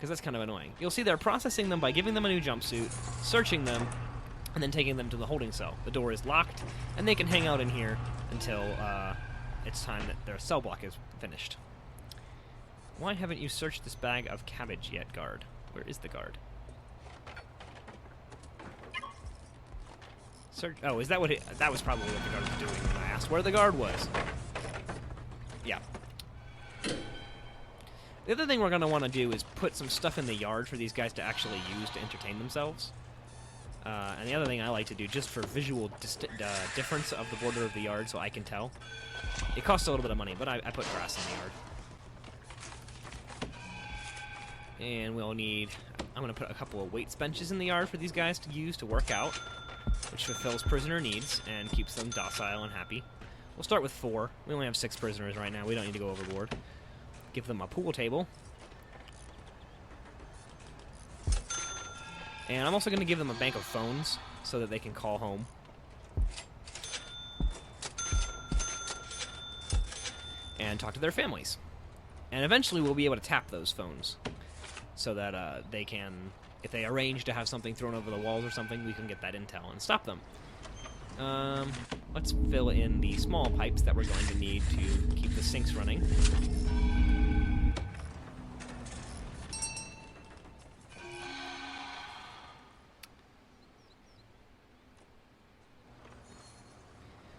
because that's kind of annoying. You'll see they're processing them by giving them a new jumpsuit, searching them, and then taking them to the holding cell. The door is locked, and they can hang out in here until it's time that their cell block is finished. Why haven't you searched this bag of cabbage yet, guard? Where is the guard? Search. Oh, is that what that was probably what the guard was doing when I asked where the guard was. Yeah. The other thing we're going to want to do is put some stuff in the yard for these guys to actually use to entertain themselves. And the other thing I like to do, just for visual difference of the border of the yard so I can tell. It costs a little bit of money, but I put grass in the yard. And we'll need... I'm going to put a couple of weights benches in the yard for these guys to use to work out, which fulfills prisoner needs and keeps them docile and happy. We'll start with 4. We only have 6 prisoners right now. We don't need to go overboard. Give them a pool table. And I'm also going to give them a bank of phones so that they can call home. And talk to their families. And eventually we'll be able to tap those phones so that they can, if they arrange to have something thrown over the walls or something, we can get that intel and stop them. Let's fill in the small pipes that we're going to need to keep the sinks running.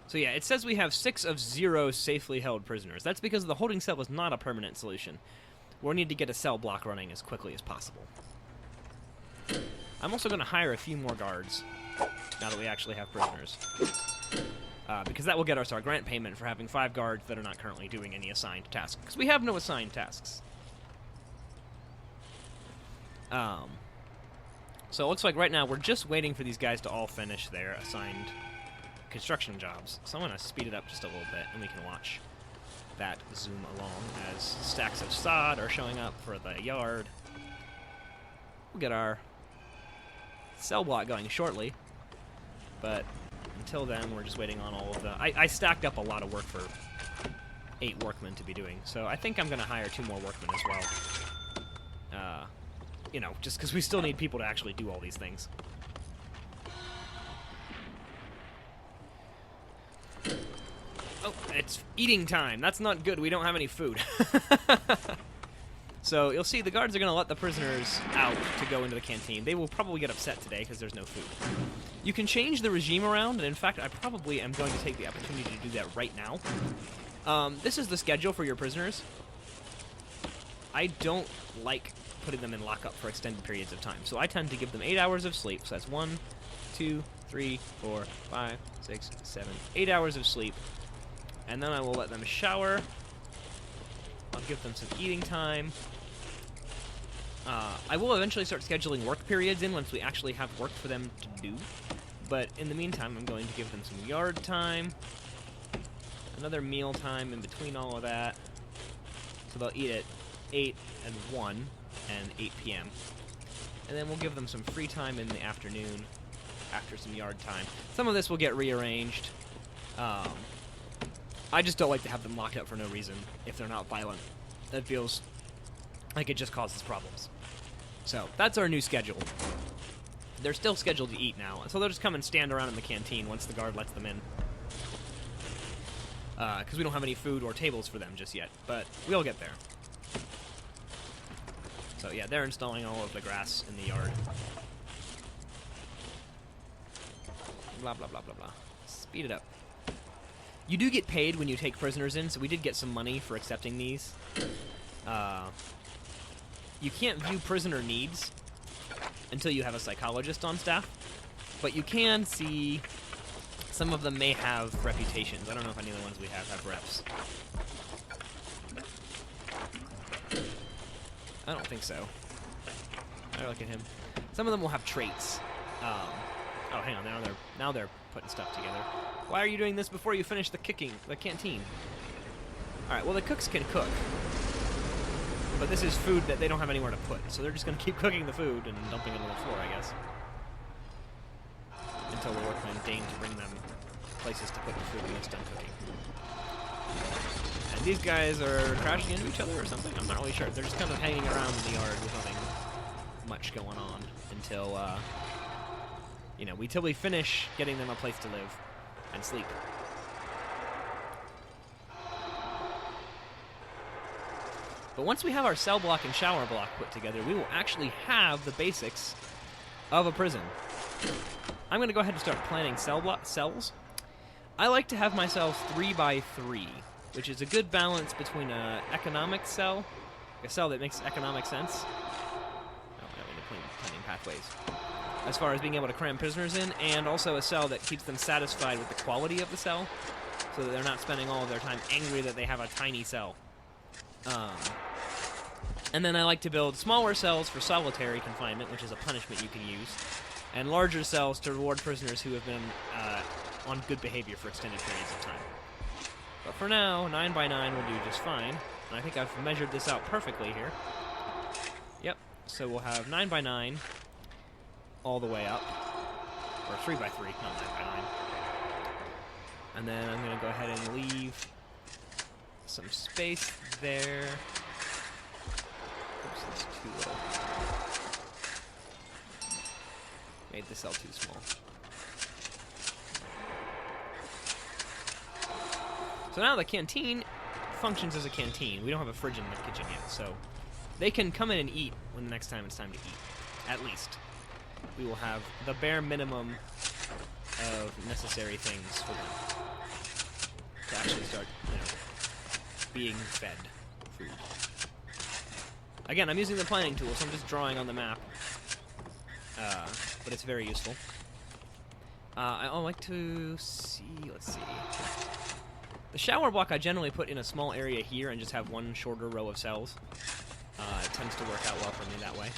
So yeah, it says we have 6 of 0 safely held prisoners. That's because the holding cell is not a permanent solution. We'll need to get a cell block running as quickly as possible. I'm also going to hire a few more guards, now that we actually have prisoners. Because that will get us our grant payment for having 5 guards that are not currently doing any assigned tasks. Because we have no assigned tasks. So it looks like right now we're just waiting for these guys to all finish their assigned construction jobs. So I'm going to speed it up just a little bit, and we can watch that zoom along as stacks of sod are showing up for the yard. We'll get our cell block going shortly, but until then we're just waiting on all of the... I stacked up a lot of work for 8 workmen to be doing, so I think I'm going to hire 2 more workmen as well. You know, just because we still need people to actually do all these things. Oh, it's eating time. That's not good. We don't have any food. So you'll see the guards are going to let the prisoners out to go into the canteen. They will probably get upset today because there's no food. You can change the regime around, and in fact, I probably am going to take the opportunity to do that right now. This is the schedule for your prisoners. I don't like putting them in lockup for extended periods of time, so I tend to give them 8 hours of sleep. So that's 1, 2, 3, 4, 5, 6, 7, 8 hours of sleep. And then I will let them shower. I'll give them some eating time. I will eventually start scheduling work periods in once we actually have work for them to do. But in the meantime, I'm going to give them some yard time. Another meal time in between all of that. So they'll eat at 8 and 1 and 8 p.m. And then we'll give them some free time in the afternoon after some yard time. Some of this will get rearranged. I just don't like to have them locked up for no reason if they're not violent. That feels like it just causes problems. So, that's our new schedule. They're still scheduled to eat now, so they'll just come and stand around in the canteen once the guard lets them in. Because we don't have any food or tables for them just yet, but we'll get there. So yeah, they're installing all of the grass in the yard. Blah, blah, blah, blah, blah. Speed it up. You do get paid when you take prisoners in, so we did get some money for accepting these. You can't view prisoner needs until you have a psychologist on staff, but you can see some of them may have reputations. I don't know if any of the ones we have reps. I don't think so. I look at him. Some of them will have traits. Oh, hang on. Now they're putting stuff together. Why are you doing this before you finish the canteen? All right. Well, the cooks can cook, but this is food that they don't have anywhere to put, so they're just going to keep cooking the food and dumping it on the floor, I guess, until the workmen deign to bring them places to put the food when it's done cooking. And these guys are crashing into each other or something. I'm not really sure. They're just kind of hanging around in the yard with nothing. much going on until, you know, until we finish getting them a place to live and sleep. But once we have our cell block and shower block put together, we will actually have the basics of a prison. I'm going to go ahead and start planning cells. I like to have my cells 3 by 3, which is a good balance between an economic cell, a cell that makes economic sense. Oh, I mean, planning pathways. As far as being able to cram prisoners in, and also a cell that keeps them satisfied with the quality of the cell, so that they're not spending all of their time angry that they have a tiny cell. And then I like to build smaller cells for solitary confinement, which is a punishment you can use, and larger cells to reward prisoners who have been on good behavior for extended periods of time. But for now, 9 by 9 will do just fine, and I think I've measured this out perfectly here. Yep, so we'll have 9 by 9 all the way up, or 3 by 3, not 9 by 9. And then I'm going to go ahead and leave some space there. Oops, that's too low. Made the cell too small. So now the canteen functions as a canteen. We don't have a fridge in the kitchen yet, so they can come in and eat when the next time it's time to eat, at least. We will have the bare minimum of necessary things for them to actually start, you know, being fed food. Again, I'm using the planning tool, so I'm just drawing on the map, but it's very useful. I like to see, let's see. The shower block I generally put in a small area here and just have one shorter row of cells. It tends to work out well for me that way.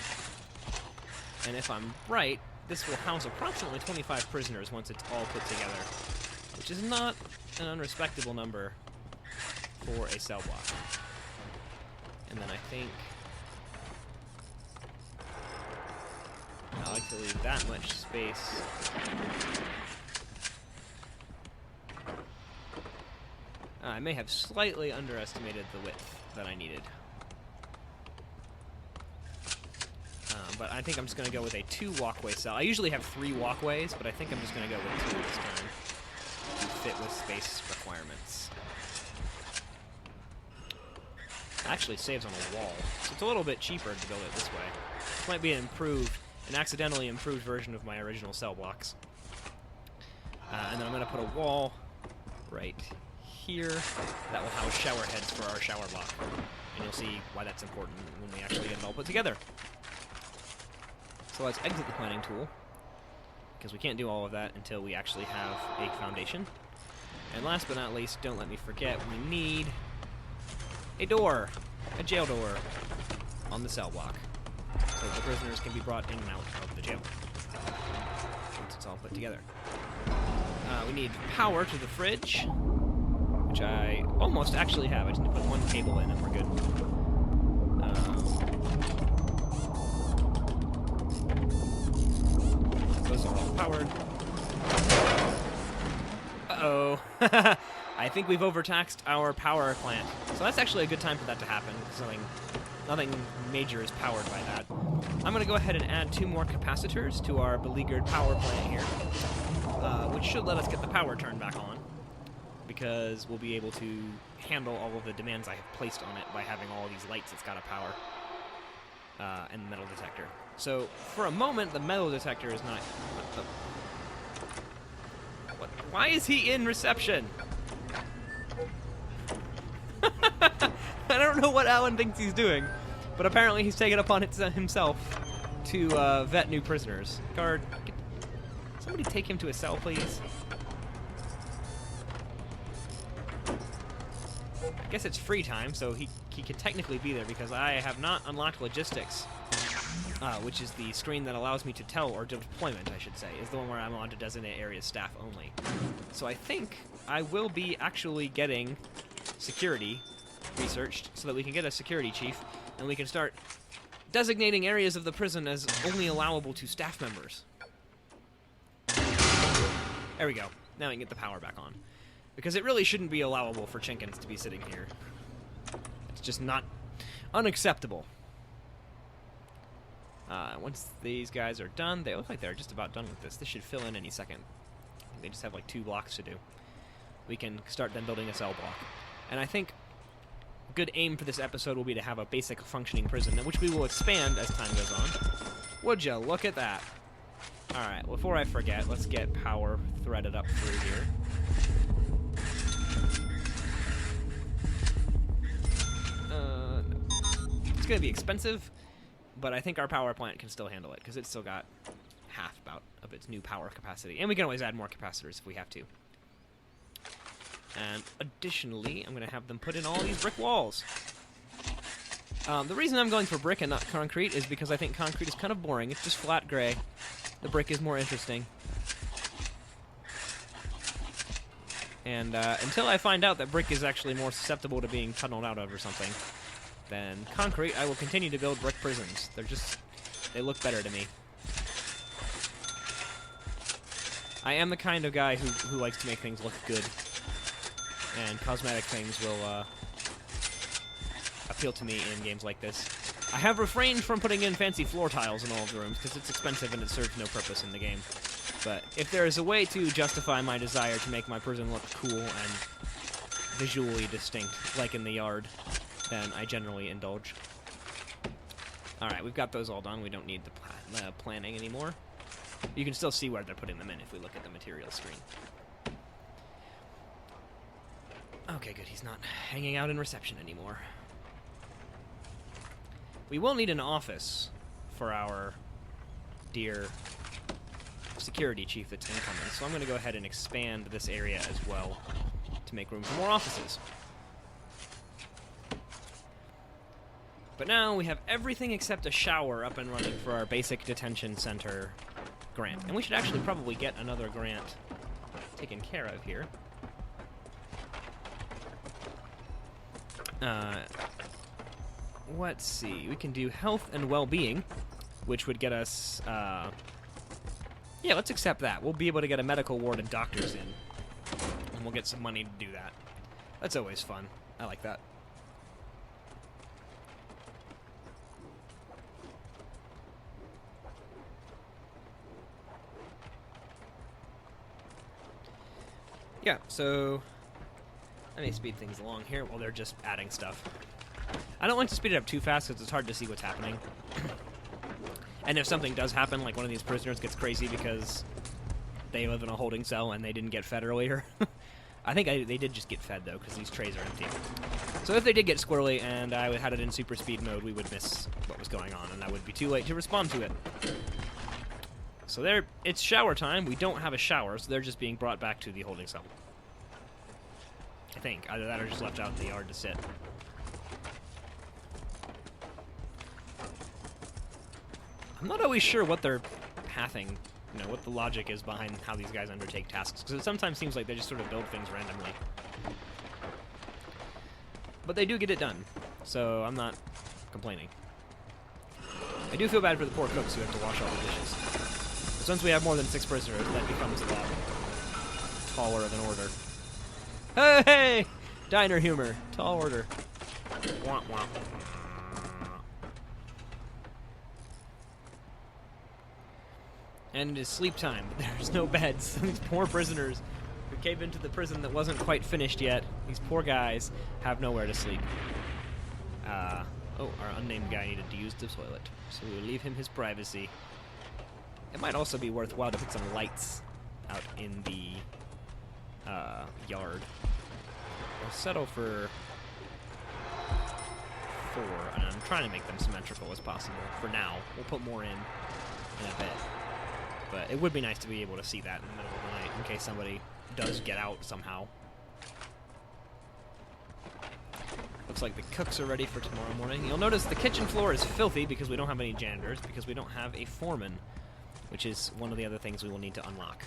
And if I'm right, this will house approximately 25 prisoners once it's all put together, which is not an unrespectable number for a cell block. And then I think I like to leave that much space. I may have slightly underestimated the width that I needed. But I think I'm just going to go with a 2 walkway cell. I usually have 3 walkways, but I think I'm just going to go with 2 this time to fit with space requirements. It actually saves on a wall, so it's a little bit cheaper to build it this way. This might be an accidentally improved version of my original cell blocks. And then I'm going to put a wall right here that will house shower heads for our shower block. And you'll see why that's important when we actually get it all put together. So let's exit the planning tool, because we can't do all of that until we actually have a foundation. And last but not least, don't let me forget, we need a door, a jail door, on the cell block, so the prisoners can be brought in and out of the jail once it's all put together. We need power to the fridge, which I almost actually have. I just need to put 1 cable in and we're good. Those are all powered. Uh-oh. I think we've overtaxed our power plant. So that's actually a good time for that to happen, because nothing major is powered by that. I'm going to go ahead and add 2 more capacitors to our beleaguered power plant here, which should let us get the power turned back on, because we'll be able to handle all of the demands I have placed on it by having all these lights it's got to power, and the metal detector. So, for a moment, the metal detector is not... Why is he in reception? I don't know what Alan thinks he's doing, but apparently he's taken upon it himself to vet new prisoners. Guard, somebody take him to a cell, please. I guess it's free time, so he could technically be there, because I have not unlocked logistics, which is the screen that allows me to tell, or deployment, I should say, is the one where I'm allowed to designate area staff only. So I think I will be actually getting security researched, so that we can get a security chief, and we can start designating areas of the prison as only allowable to staff members. There we go. Now we can get the power back on. Because it really shouldn't be allowable for Chinkins to be sitting here. It's just not unacceptable. Once these guys are done, they look like they're just about done with this. This should fill in any second. They just have like 2 blocks to do. We can start then building a cell block. And I think a good aim for this episode will be to have a basic functioning prison, which we will expand as time goes on. Would you look at that? Alright, before I forget, let's get power threaded up through here. No. It's going to be expensive, but I think our power plant can still handle it, because it's still got half about of its new power capacity. And we can always add more capacitors if we have to. And additionally, I'm going to have them put in all these brick walls. The reason I'm going for brick and not concrete is because I think concrete is kind of boring. It's just flat gray. The brick is more interesting. And until I find out that brick is actually more susceptible to being tunneled out of or something than concrete, I will continue to build brick prisons. They look better to me. I am the kind of guy who likes to make things look good. And cosmetic things will appeal to me in games like this. I have refrained from putting in fancy floor tiles in all of the rooms because it's expensive and it serves no purpose in the game. But if there is a way to justify my desire to make my prison look cool and visually distinct, like in the yard, then I generally indulge. Alright, we've got those all done. We don't need the planning anymore. You can still see where they're putting them in if we look at the material screen. Okay, good. He's not hanging out in reception anymore. We will need an office for our dear security chief that's incoming, so I'm going to go ahead and expand this area as well to make room for more offices. But now we have everything except a shower up and running for our basic detention center grant. And we should actually probably get another grant taken care of here. Let's see. We can do health and well-being, which would get us, yeah, let's accept that. We'll be able to get a medical ward and doctors in, and we'll get some money to do that. That's always fun. I like that. Yeah, so let me speed things along here while they're just adding stuff. I don't like to speed it up too fast because it's hard to see what's happening. And if something does happen, like one of these prisoners gets crazy because they live in a holding cell and they didn't get fed earlier. I think they did just get fed, though, because these trays are empty. So if they did get squirrely and I had it in super speed mode, we would miss what was going on, and I would be too late to respond to it. So it's shower time. We don't have a shower, so they're just being brought back to the holding cell. I think. Either that or just left out in the yard to sit. I'm not always sure what they're pathing, you know, what the logic is behind how these guys undertake tasks, because it sometimes seems like they just sort of build things randomly. But they do get it done, so I'm not complaining. I do feel bad for the poor cooks who have to wash all the dishes. Because once we have more than 6 prisoners, that becomes a lot taller of an order. Hey! Diner humor. Tall order. Wah, wah. And it is sleep time, but there's no beds. These poor prisoners who came into the prison that wasn't quite finished yet, these poor guys have nowhere to sleep. Oh, our unnamed guy needed to use the toilet, so we will leave him his privacy. It might also be worthwhile to put some lights out in the yard. We'll settle for 4, and I'm trying to make them symmetrical as possible for now. We'll put more in a bit. But it would be nice to be able to see that in the middle of the night in case somebody does get out somehow. Looks like the cooks are ready for tomorrow morning. You'll notice the kitchen floor is filthy because we don't have any janitors, because we don't have a foreman, which is one of the other things we will need to unlock.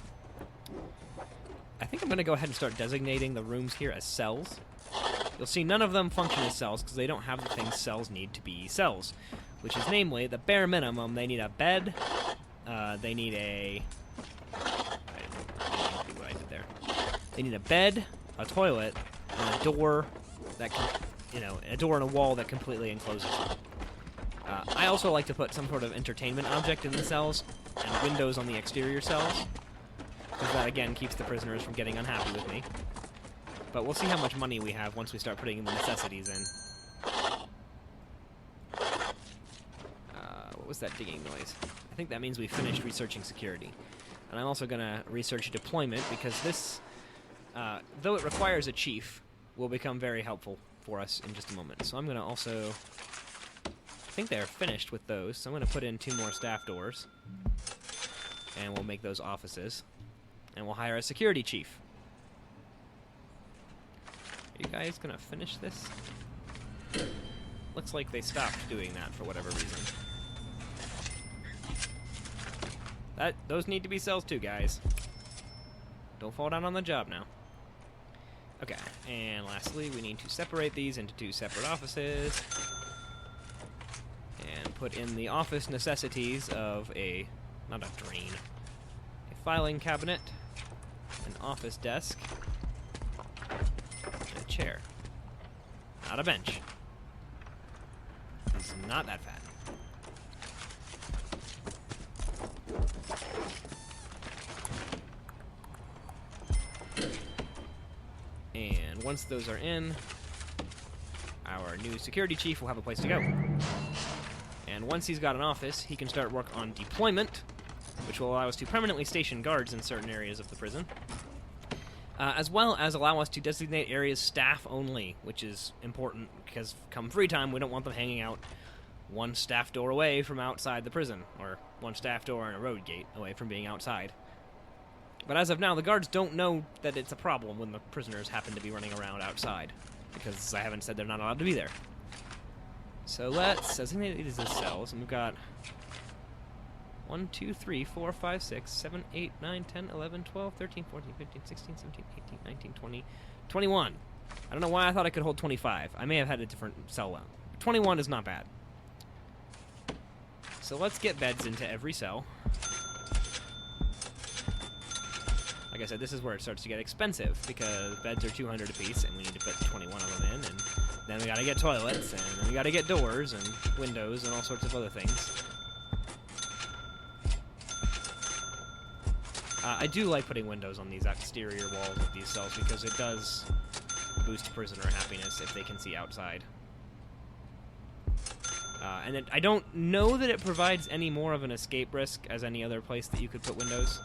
I think I'm going to go ahead and start designating the rooms here as cells. You'll see none of them function as cells because they don't have the things cells need to be cells, which is namely, the bare minimum, they need a bed, they need a... I didn't see what I did there. They need a bed, a toilet, and a door that can, you know, a door and a wall that completely encloses them. I also like to put some sort of entertainment object in the cells and windows on the exterior cells, because that, again, keeps the prisoners from getting unhappy with me. But we'll see how much money we have once we start putting the necessities in. What was that digging noise? I think that means we finished researching security. And I'm also going to research deployment, because this, though it requires a chief, will become very helpful for us in just a moment. So I'm going to also... I think they're finished with those, so I'm going to put in 2 more staff doors. And we'll make those offices. And we'll hire a security chief. Are you guys going to finish this? Looks like they stopped doing that for whatever reason. Those need to be cells too, guys. Don't fall down on the job now. Okay, and lastly, we need to separate these into 2 separate offices. And put in the office necessities of not a drain, a filing cabinet, an office desk, and a chair. Not a bench. It's not that fat. And once those are in, our new security chief will have a place to go. And once he's got an office, he can start work on deployment, which will allow us to permanently station guards in certain areas of the prison, as well as allow us to designate areas staff only, which is important because come free time, we don't want them hanging out 1 staff door away from outside the prison, or 1 staff door and a road gate away from being outside. But as of now, the guards don't know that it's a problem when the prisoners happen to be running around outside, because I haven't said they're not allowed to be there. So let's designate these as cells, and we've got 1, 2, 3, 4, 5, 6, 7, 8, 9, 10, 11, 12, 13, 14, 15, 16, 17, 18, 19, 20, 21. I don't know why I thought I could hold 25. I may have had a different cell load. 21 is not bad. So let's get beds into every cell. Like I said, this is where it starts to get expensive, because beds are $200 apiece, and we need to put 21 of them in, and then we gotta get toilets, and then we gotta get doors, and windows, and all sorts of other things. I do like putting windows on these exterior walls of these cells, because it does boost prisoner happiness if they can see outside. And I don't know that it provides any more of an escape risk as any other place that you could put windows.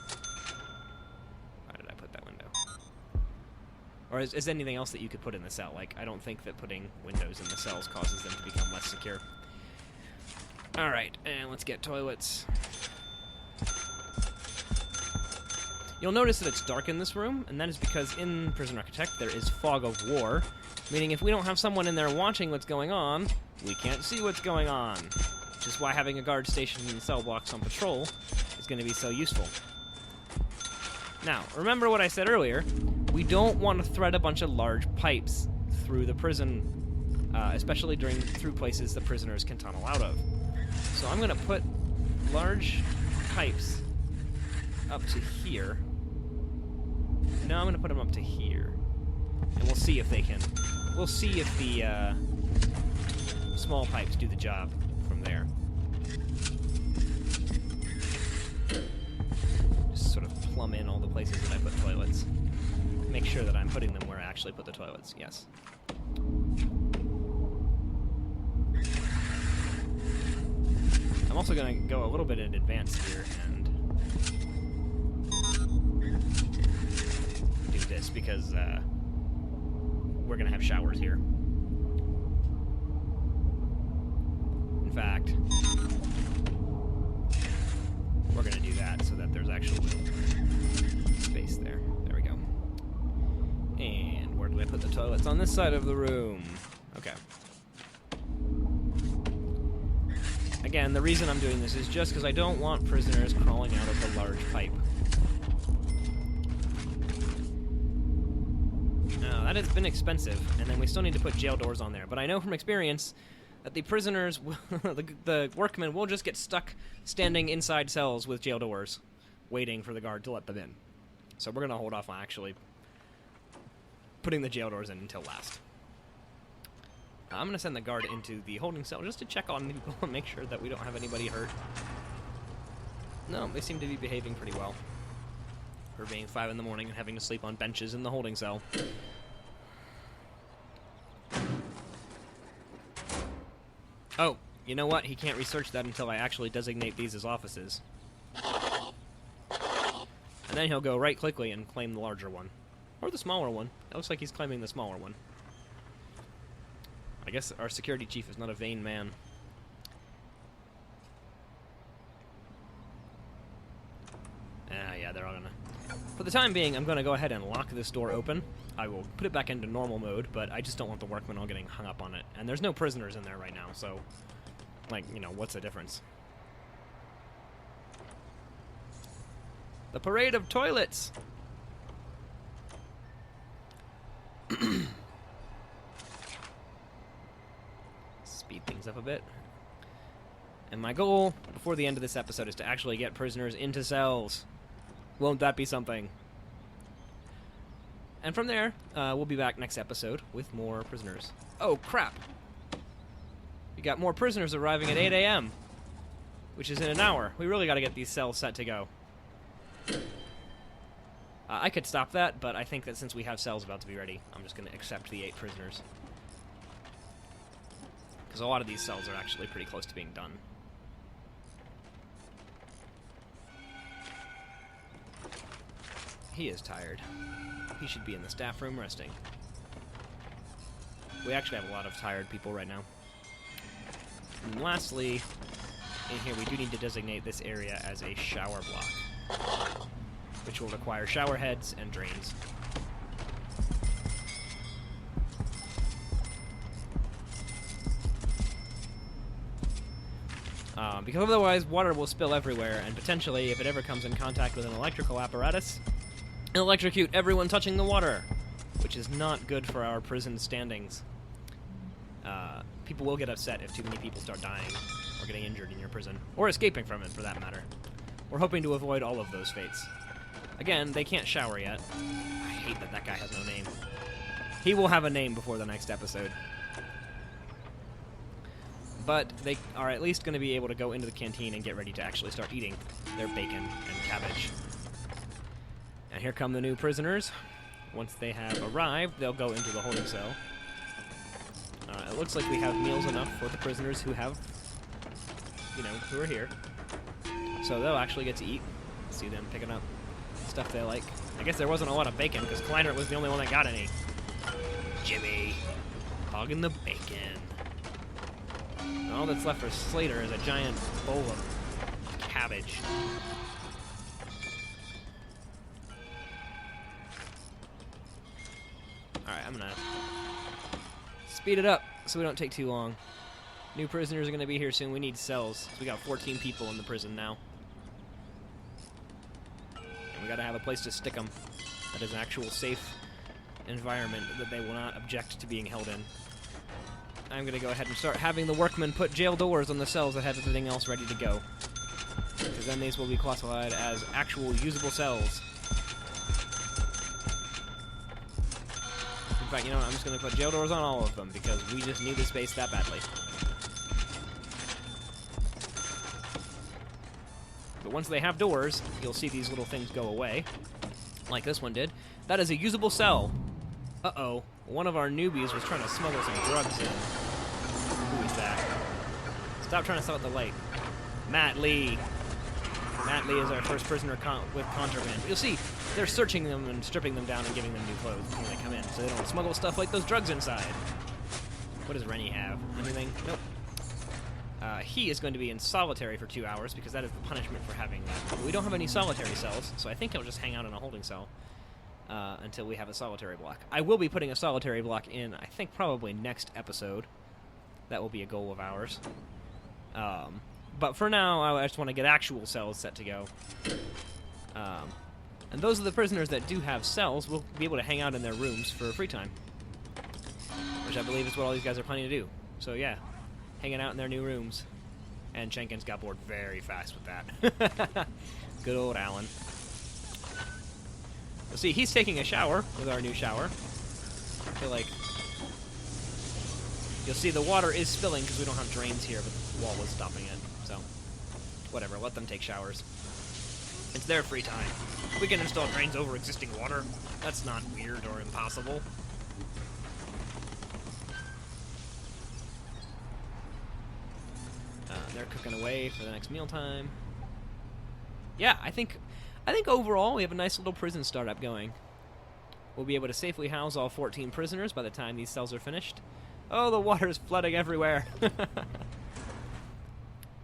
Or is anything else that you could put in the cell? Like, I don't think that putting windows in the cells causes them to become less secure. Alright, and let's get toilets. You'll notice that it's dark in this room, and that is because in Prison Architect there is fog of war, meaning if we don't have someone in there watching what's going on, we can't see what's going on, which is why having a guard stationed in the cell blocks on patrol is going to be so useful. Now, remember what I said earlier. We don't want to thread a bunch of large pipes through the prison, especially through places the prisoners can tunnel out of. So I'm going to put large pipes up to here. No, I'm going to put them up to here. And we'll see if they can... We'll see if the small pipes do the job from there. Just sort of plumb in all the places that I put toilets. Make sure that I'm putting them where I actually put the toilets, yes. I'm also going to go a little bit in advance here and do this because we're going to have showers here. In fact, we're going to do that so that there's actual space there. There we go. And where do I put the toilets? On this side of the room. Okay. Again, the reason I'm doing this is just because I don't want prisoners crawling out of the large pipe. Now, that has been expensive, and then we still need to put jail doors on there. But I know from experience that the prisoners, the workmen will just get stuck standing inside cells with jail doors, waiting for the guard to let them in. So we're going to hold off on actually putting the jail doors in until last. I'm going to send the guard into the holding cell just to check on people and make sure that we don't have anybody hurt. No, they seem to be behaving pretty well. For being 5 in the morning and having to sleep on benches in the holding cell. Oh, you know what? He can't research that until I actually designate these as offices. And then he'll go right quickly and claim the larger one. Or the smaller one. It looks like he's claiming the smaller one. I guess our security chief is not a vain man. Yeah, they're all gonna... For the time being, I'm gonna go ahead and lock this door open. I will put it back into normal mode, but I just don't want the workmen all getting hung up on it. And there's no prisoners in there right now, so... Like, you know, what's the difference? The parade of toilets! Speed things up a bit. And my goal, before the end of this episode, is to actually get prisoners into cells. Won't that be something? And from there, we'll be back next episode with more prisoners. Oh, crap! We got more prisoners arriving at 8 a.m., which is in an hour. We really got to get these cells set to go. I could stop that, but I think that since we have cells about to be ready, I'm just going to accept the 8 prisoners. Because a lot of these cells are actually pretty close to being done. He is tired. He should be in the staff room resting. We actually have a lot of tired people right now. And lastly, in here we do need to designate this area as a shower block, which will require shower heads and drains. Because otherwise water will spill everywhere, and potentially, if it ever comes in contact with an electrical apparatus, it'll electrocute everyone touching the water, which is not good for our prison standings. People will get upset if too many people start dying or getting injured in your prison, or escaping from it, for that matter. We're hoping to avoid all of those fates. Again, they can't shower yet. I hate that that guy has no name. He will have a name before the next episode. But they are at least going to be able to go into the canteen and get ready to actually start eating their bacon and cabbage. And here come the new prisoners. Once they have arrived, they'll go into the holding cell. It looks like we have meals enough for the prisoners who have, you know, who are here. So they'll actually get to eat. See them picking up stuff they like. I guess there wasn't a lot of bacon, because Kleinert was the only one that got any. Jimmy, hogging the bacon. And all that's left for Slater is a giant bowl of cabbage. Alright, I'm gonna speed it up so we don't take too long. New prisoners are gonna be here soon. We need cells. So we got 14 people in the prison now. And we gotta have a place to stick them that is an actual safe environment that they will not object to being held in. I'm gonna go ahead and start having the workmen put jail doors on the cells that have everything else ready to go. Because then these will be classified as actual usable cells. In fact, you know what, I'm just going to put jail doors on all of them, because we just need the space that badly. But once they have doors, you'll see these little things go away, like this one did. That is a usable cell. Uh-oh, one of our newbies was trying to smuggle some drugs in. Who is that? Stop trying to sell at the light. Matt Lee. Matt Lee is our first prisoner with contraband. You'll see, they're searching them and stripping them down and giving them new clothes when they come in, so they don't smuggle stuff like those drugs inside. What does Rennie have? Anything? Nope. He is going to be in solitary for 2 hours, because that is the punishment for having that. But we don't have any solitary cells, so I think he'll just hang out in a holding cell until we have a solitary block. I will be putting a solitary block in, I think, probably next episode. That will be a goal of ours. But for now, I just want to get actual cells set to go. And those are the prisoners that do have cells will be able to hang out in their rooms for free time. Which I believe is what all these guys are planning to do. So yeah, hanging out in their new rooms. And Jenkins got bored very fast with that. Good old Alan. You'll see, he's taking a shower with our new shower. I feel like You'll see the water is spilling because we don't have drains here, but the wall was stopping it. So, whatever. Let them take showers. It's their free time. We can install drains over existing water. That's not weird or impossible. They're cooking away for the next mealtime. Yeah, I think overall we have a nice little prison startup going. We'll be able to safely house all 14 prisoners by the time these cells are finished. Oh, the water's flooding everywhere.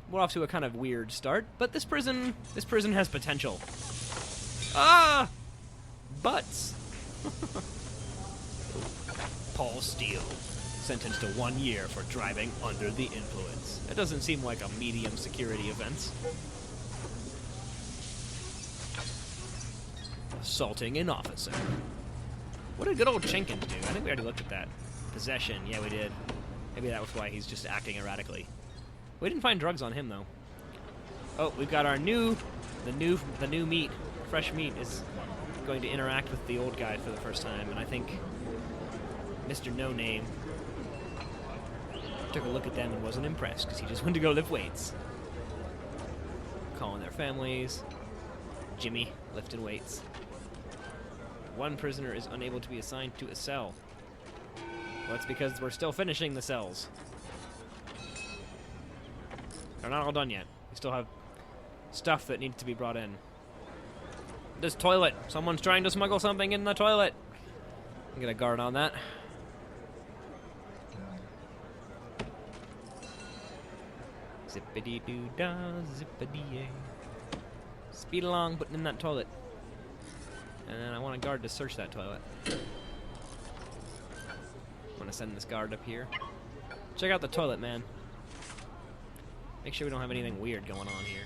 We're off to a kind of weird start, but this prison has potential. Ah! Butts. Paul Steele, sentenced to 1 year for driving under the influence. It doesn't seem like a medium security offense. Assaulting an officer. What did good old Jenkins do? I think we already looked at that. Possession, yeah we did. Maybe that was why he's just acting erratically. We didn't find drugs on him though. Oh, we've got our the new meat. Fresh meat is going to interact with the old guy for the first time, and I think Mr. No Name took a look at them and wasn't impressed because he just wanted to go lift weights. Calling their families. Jimmy lifting weights. One prisoner is unable to be assigned to a cell. Well, that's because we're still finishing the cells. They're not all done yet. We still have stuff that needs to be brought in. This toilet. Someone's trying to smuggle something in the toilet. I'm gonna guard on that. Zippity-doo-dah, zippity-yay. Speed along, putting in that toilet. And I want a guard to search that toilet. I'm gonna send this guard up here. Check out the toilet, man. Make sure we don't have anything weird going on here.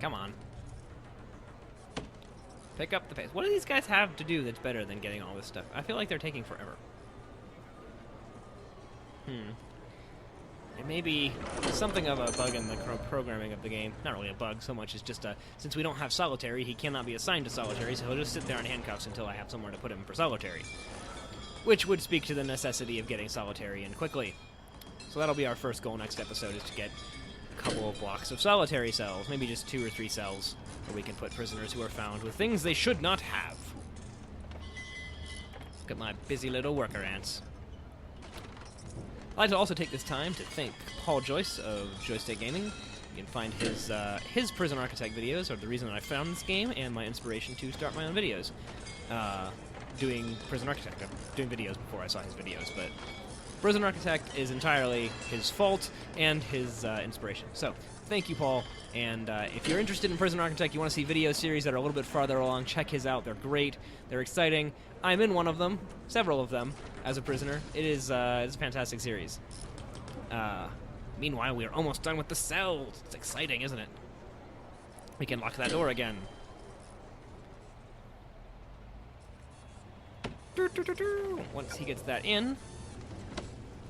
Come on. Pick up the pace. What do these guys have to do that's better than getting all this stuff? I feel like they're taking forever. It may be something of a bug in the programming of the game. Not really a bug so much as just since we don't have solitary, he cannot be assigned to solitary, so he'll just sit there in handcuffs until I have somewhere to put him for solitary. Which would speak to the necessity of getting solitary in quickly. So that'll be our first goal next episode, is to get a couple of blocks of solitary cells, maybe just 2 or 3 cells, where we can put prisoners who are found with things they should not have. Look at my busy little worker ants. I'd like to also take this time to thank Paul Joyce of Joystick Gaming. You can find his Prison Architect videos are the reason that I found this game and my inspiration to start my own videos. Doing Prison Architect. Doing videos before I saw his videos, but Prison Architect is entirely his fault and his inspiration. So, thank you, Paul. And if you're interested in Prison Architect, you want to see video series that are a little bit farther along, check his out. They're great. They're exciting. I'm in one of them, several of them, as a prisoner. It's a fantastic series. Meanwhile, we are almost done with the cells. It's exciting, isn't it? We can lock that door again. Once he gets that in,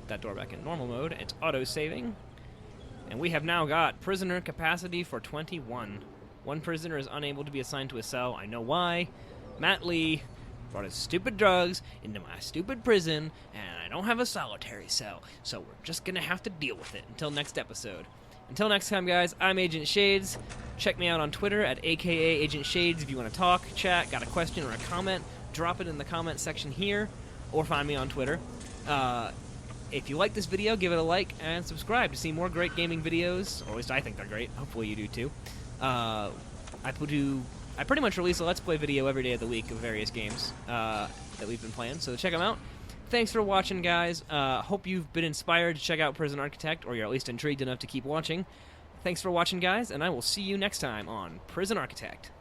that door back in normal mode, it's auto-saving. And we have now got prisoner capacity for 21. One prisoner is unable to be assigned to a cell. I know why. Matt Lee brought his stupid drugs into my stupid prison, and I don't have a solitary cell, so we're just gonna have to deal with it until next episode. Until next time, guys, I'm Agent Shades. Check me out on Twitter at aka Agent Shades if you want to talk, chat, got a question or a comment. Drop it in the comment section here, or find me on Twitter. If you like this video, give it a like and subscribe to see more great gaming videos, or at least I think they're great. Hopefully you do too. I pretty much release a Let's Play video every day of the week of various games that we've been playing, so check them out. Thanks for watching, guys. Hope you've been inspired to check out Prison Architect, or you're at least intrigued enough to keep watching. Thanks for watching, guys, and I will see you next time on Prison Architect.